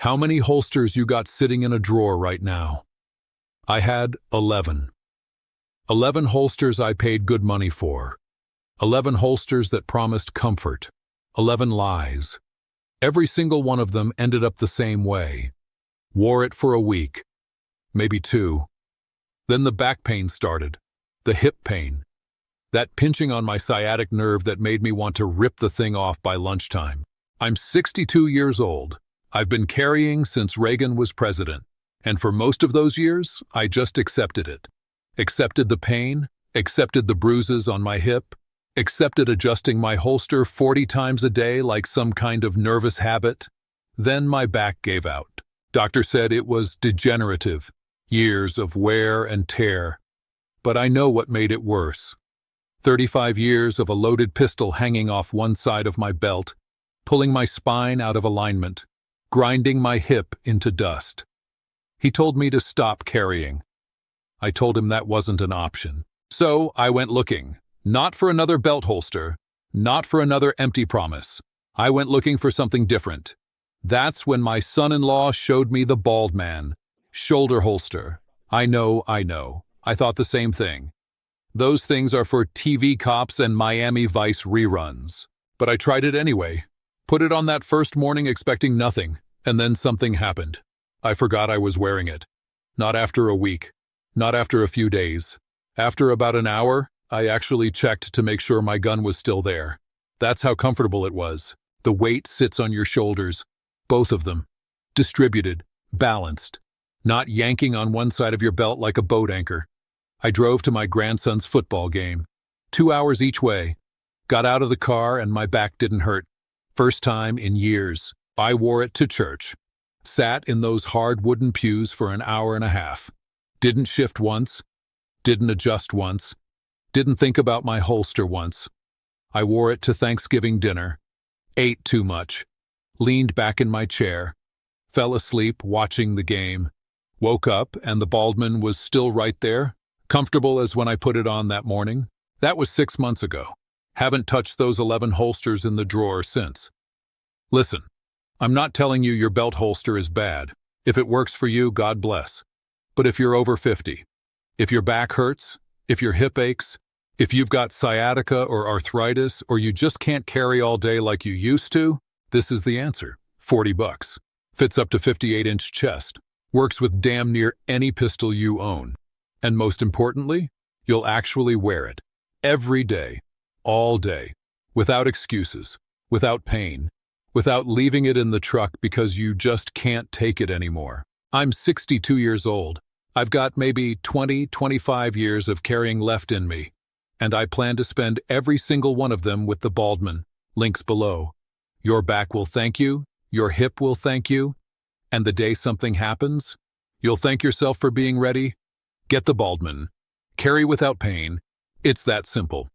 How many holsters you got sitting in a drawer right now? I had 11. 11 holsters I paid good money for. 11 holsters that promised comfort. 11 lies. Every single one of them ended up the same way. Wore it for a week, maybe 2. Then the back pain started, the hip pain. That pinching on my sciatic nerve that made me want to rip the thing off by lunchtime. I'm 62 years old. I've been carrying since Reagan was president. And for most of those years, I just accepted it. Accepted the pain, accepted the bruises on my hip, accepted adjusting my holster 40 times a day like some kind of nervous habit. Then my back gave out. Doctor said it was degenerative, years of wear and tear. But I know what made it worse. 35 years of a loaded pistol hanging off one side of my belt, pulling my spine out of alignment, grinding my hip into dust. He told me to stop carrying. I told him that wasn't an option. So I went looking, not for another belt holster, not for another empty promise. I went looking for something different. That's when my son-in-law showed me the Baldman shoulder holster. I know. I thought the same thing. Those things are for TV cops and Miami Vice reruns. But I tried it anyway. Put it on that first morning expecting nothing, and then something happened. I forgot I was wearing it. Not after a week. Not after a few days. After about an hour, I actually checked to make sure my gun was still there. That's how comfortable it was. The weight sits on your shoulders. Both of them. Distributed. Balanced. Not yanking on one side of your belt like a boat anchor. I drove to my grandson's football game. 2 hours each way. Got out of the car and my back didn't hurt. First time in years. I wore it to church. Sat in those hard wooden pews for an hour and a half. Didn't shift once. Didn't adjust once. Didn't think about my holster once. I wore it to Thanksgiving dinner. Ate too much. Leaned back in my chair. Fell asleep watching the game. Woke up and the Baldman was still right there. Comfortable as when I put it on that morning. That was 6 months ago. Haven't touched those 11 holsters in the drawer since. Listen, I'm not telling you your belt holster is bad. If it works for you, God bless. But if you're over 50, if your back hurts, if your hip aches, if you've got sciatica or arthritis, or you just can't carry all day like you used to, this is the answer. $40. Fits up to 58-inch chest. Works with damn near any pistol you own. And most importantly, you'll actually wear it. Every day. All day. Without excuses. Without pain. Without leaving it in the truck because you just can't take it anymore. I'm 62 years old. I've got maybe 25 years of carrying left in me. And I plan to spend every single one of them with the Baldman. Links below. Your back will thank you. Your hip will thank you. And the day something happens, you'll thank yourself for being ready. Get the Baldman. Carry without pain. It's that simple.